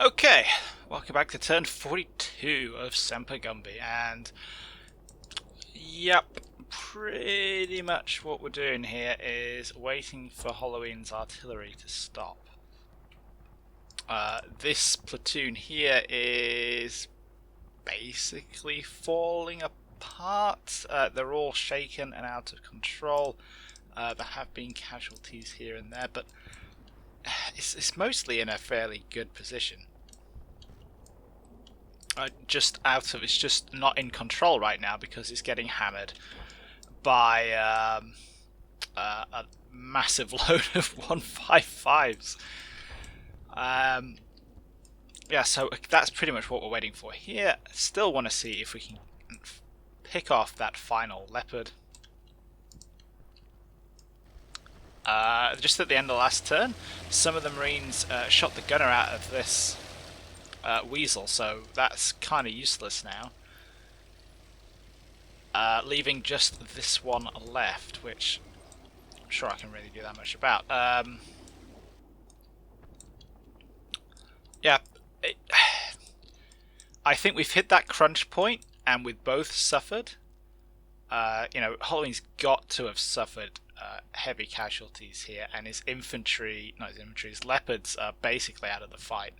Okay, welcome back to turn 42 of Semper Gumby, and yep, pretty much what we're doing here is waiting for Halloween's artillery to stop. This platoon here is basically falling apart. They're all shaken and out of control. There have been casualties here and there, but it's mostly in a fairly good position. It's just not in control right now because it's getting hammered by a massive load of 155s. Yeah, so that's pretty much what we're waiting for here. Still want to see if we can pick off that final leopard. Just at the end of the last turn, some of the Marines shot the gunner out of this weasel, so that's kind of useless now. Leaving just this one left, which I'm sure I can really do that much about. Yeah, I think we've hit that crunch point, and with both suffered. You know, Halloween's got to have suffered heavy casualties here, and his leopards are basically out of the fight.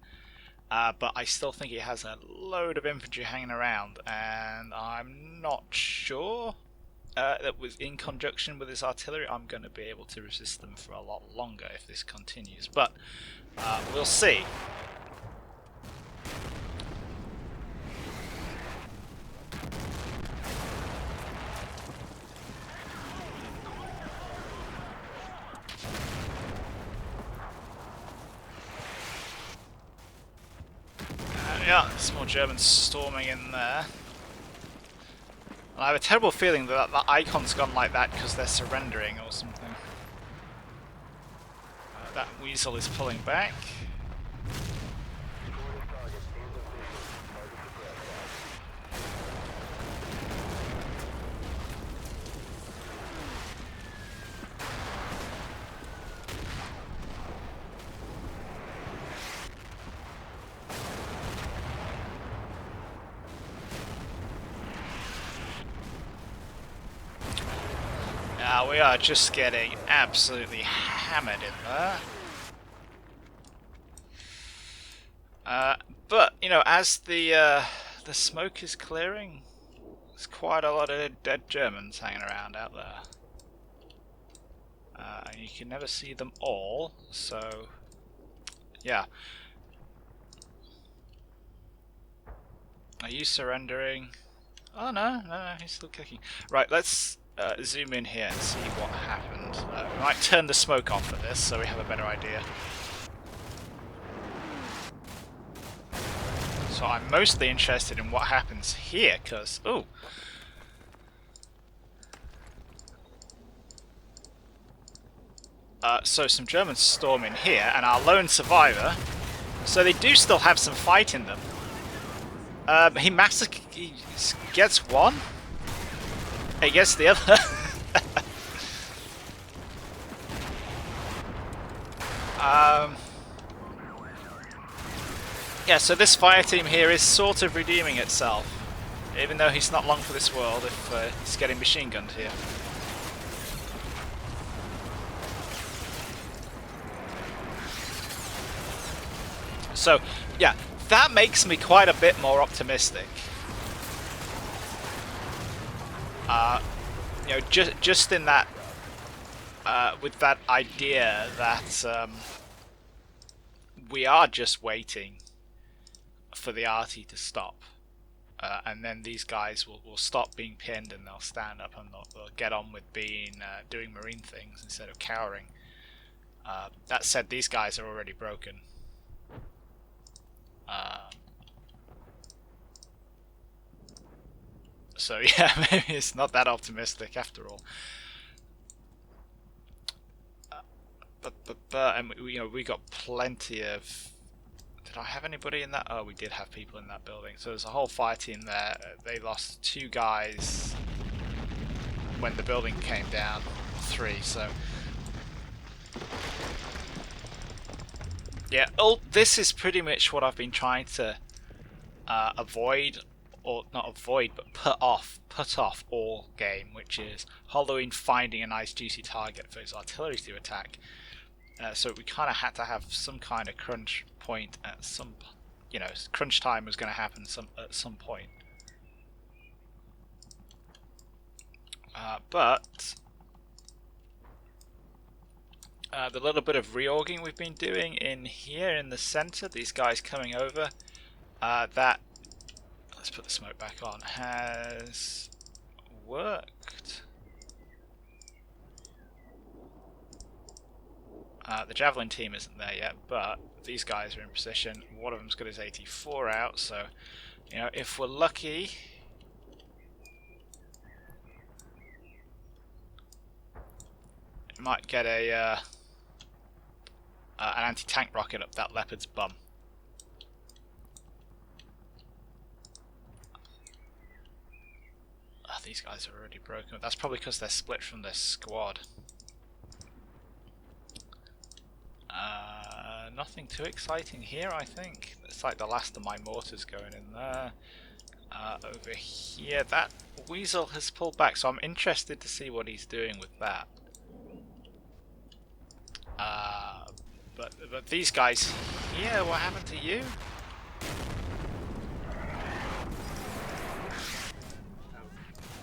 But I still think he has a load of infantry hanging around, and I'm not sure that in conjunction with his artillery I'm going to be able to resist them for a lot longer if this continues, but we'll see. Yeah, there's more Germans storming in there. And I have a terrible feeling that the icon's gone like that because they're surrendering or something. That weasel is pulling back. We are just getting absolutely hammered in there. But you know, as the smoke is clearing, there's quite a lot of dead Germans hanging around out there. And you can never see them all, so yeah. Are you surrendering? Oh no, he's still kicking. Right, let's zoom in here and see what happened. We might turn the smoke off for this so we have a better idea. So I'm mostly interested in what happens here, because so some Germans storm in here, and our lone survivor, so they do still have some fight in them. He gets one. He gets the other. Yeah, so this fire team here is sort of redeeming itself, even though he's not long for this world if he's getting machine gunned here. So, yeah, that makes me quite a bit more optimistic. You know, just in that, with that idea that we are just waiting for the arty to stop, and then these guys will stop being pinned and they'll stand up and they'll get on with doing marine things instead of cowering. That said, these guys are already broken. So yeah, maybe it's not that optimistic after all. And you know, we got plenty of. Did I have anybody in that? Oh, we did have people in that building. So there's a whole fire team there. They lost 2 guys when the building came down, 3. So Yeah, this is pretty much what I've been trying to avoid, or not avoid, but put off all game, which is Halloween finding a nice juicy target for his artillery to attack. So we kind of had to have some kind of crunch point at some, you know, crunch time was going to happen at some point. But the little bit of reorging we've been doing in here in the center, these guys coming over, that, let's put the smoke back on, has worked. The Javelin team isn't there yet, but these guys are in position. One of them's got his 84 out, so, you know, if we're lucky, it might get a an anti-tank rocket up that Leopard's bum. Oh, these guys are already broken. That's probably because they're split from their squad. Nothing too exciting here, I think. It's like the last of my mortars going in there. Over here, that Weasel has pulled back, so I'm interested to see what he's doing with that. But these guys here, what happened to you?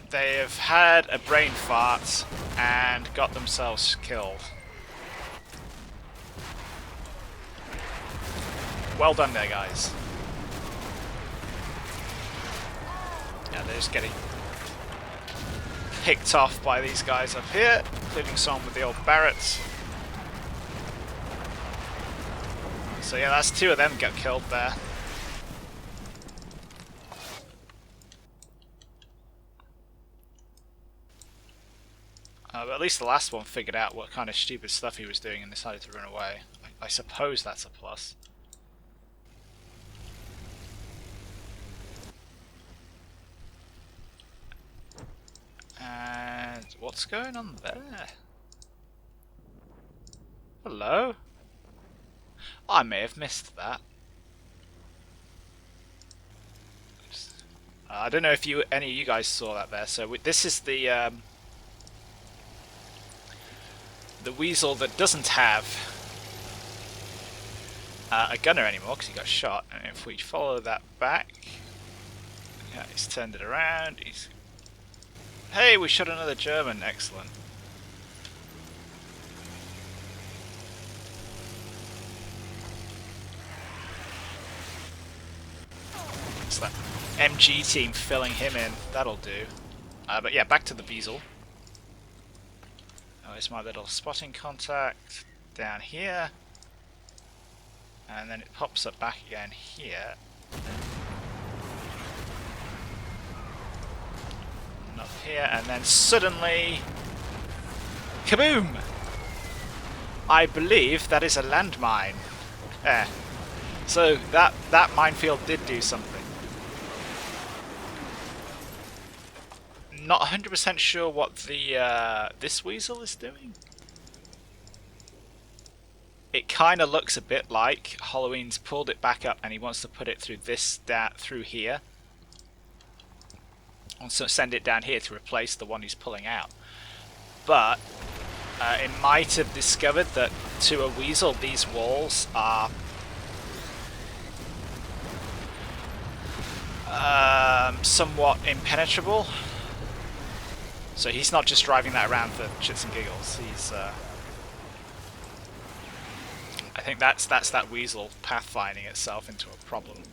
They have had a brain fart and got themselves killed. Well done there, guys. Yeah, they're just getting picked off by these guys up here, including some with the old Barretts. So yeah, that's two of them got killed there. But at least the last one figured out what kind of stupid stuff he was doing and decided to run away. I suppose that's a plus. And what's going on there? Hello? I may have missed that. I don't know if any of you guys saw that there. So this is the Weasel that doesn't have a gunner anymore because he got shot. And if we follow that back, yeah, he's turned it around. Hey, we shot another German. Excellent. It's that MG team filling him in. That'll do. But yeah, back to the Weasel. Oh, there's my little spotting contact down here. And then it pops up back again here. And up here, and then suddenly... kaboom! I believe that is a landmine. There. So that minefield did do something. Not 100% sure what the this Weasel is doing. It kind of looks a bit like Halloween's pulled it back up and he wants to put it through through here. Wants to send it down here to replace the one he's pulling out. But it might have discovered that to a Weasel these walls are somewhat impenetrable. So he's not just driving that around for shits and giggles. He's I think that's that Weasel pathfinding itself into a problem.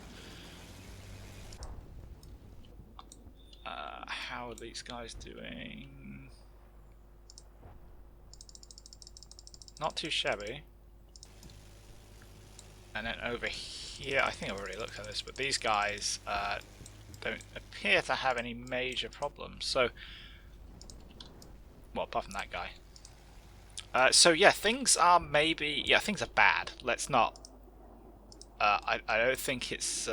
How are these guys doing? Not too shabby. And then over here, I think I've already looked at this, but these guys don't appear to have any major problems. So, well, apart from that guy. So yeah, things are things are bad. Let's not. I don't think it's.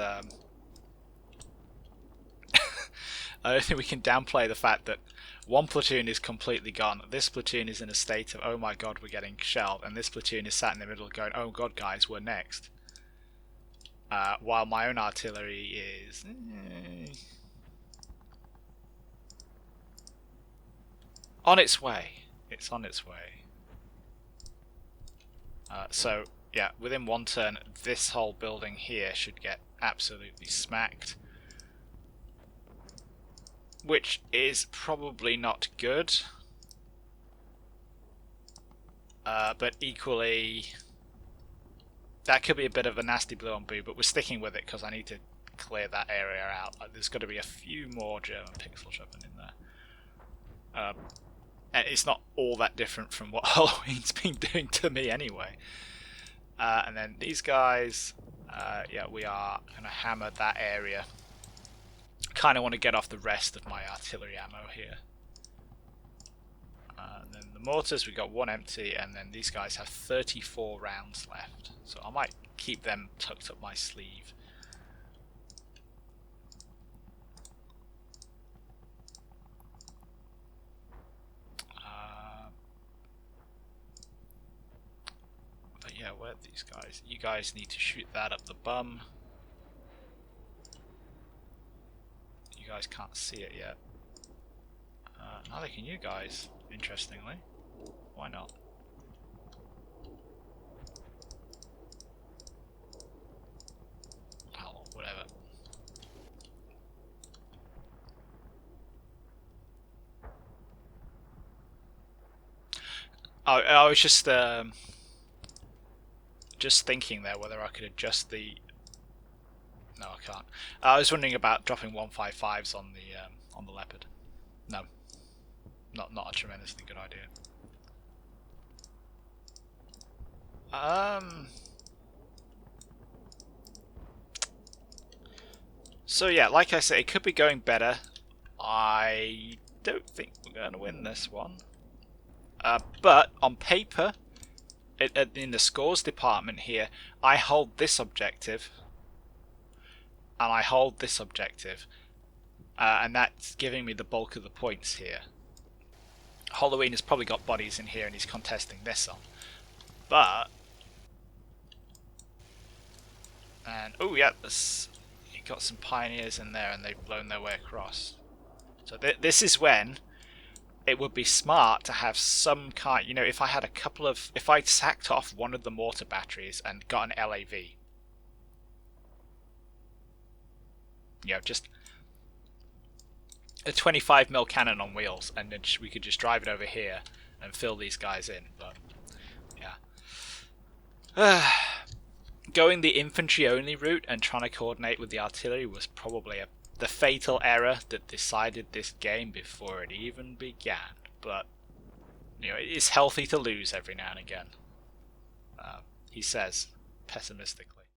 I don't think we can downplay the fact that one platoon is completely gone. This platoon is in a state of, oh my god, we're getting shelled. And this platoon is sat in the middle going, oh god, guys, we're next. While my own artillery is... on its way. It's on its way. So, yeah, within one turn, this whole building here should get absolutely smacked. Which is probably not good. But equally, that could be a bit of a nasty blow on Boo, but we're sticking with it because I need to clear that area out. There's got to be a few more German pixel shoving in there. And it's not all that different from what Halloween's been doing to me anyway. And then these guys, yeah, we are going to hammer that area. Kind of want to get off the rest of my artillery ammo here. And then the mortars, we got one empty, and then these guys have 34 rounds left. So I might keep them tucked up my sleeve. But yeah, where are these guys? You guys need to shoot that up the bum. You guys can't see it yet. Neither can you guys, interestingly. Why not? Oh, whatever. I was just thinking there whether I could adjust the... No, I can't. I was wondering about dropping 155s on the Leopard. No, not a tremendously good idea. So yeah, like I say, it could be going better. I don't think we're going to win this one. But on paper, in the scores department here, I hold this objective. And I hold this objective, and that's giving me the bulk of the points here. Halloween has probably got bodies in here and he's contesting this on. But... and oh yeah, he got some pioneers in there and they've blown their way across. So this is when it would be smart to have some kind... you know, if I had a couple of... if I'd sacked off one of the mortar batteries and got an LAV... you know, just a 25mm cannon on wheels, and then we could just drive it over here and fill these guys in. But yeah, going the infantry only route and trying to coordinate with the artillery was probably the fatal error that decided this game before it even began. But you know, it's healthy to lose every now and again, he says pessimistically.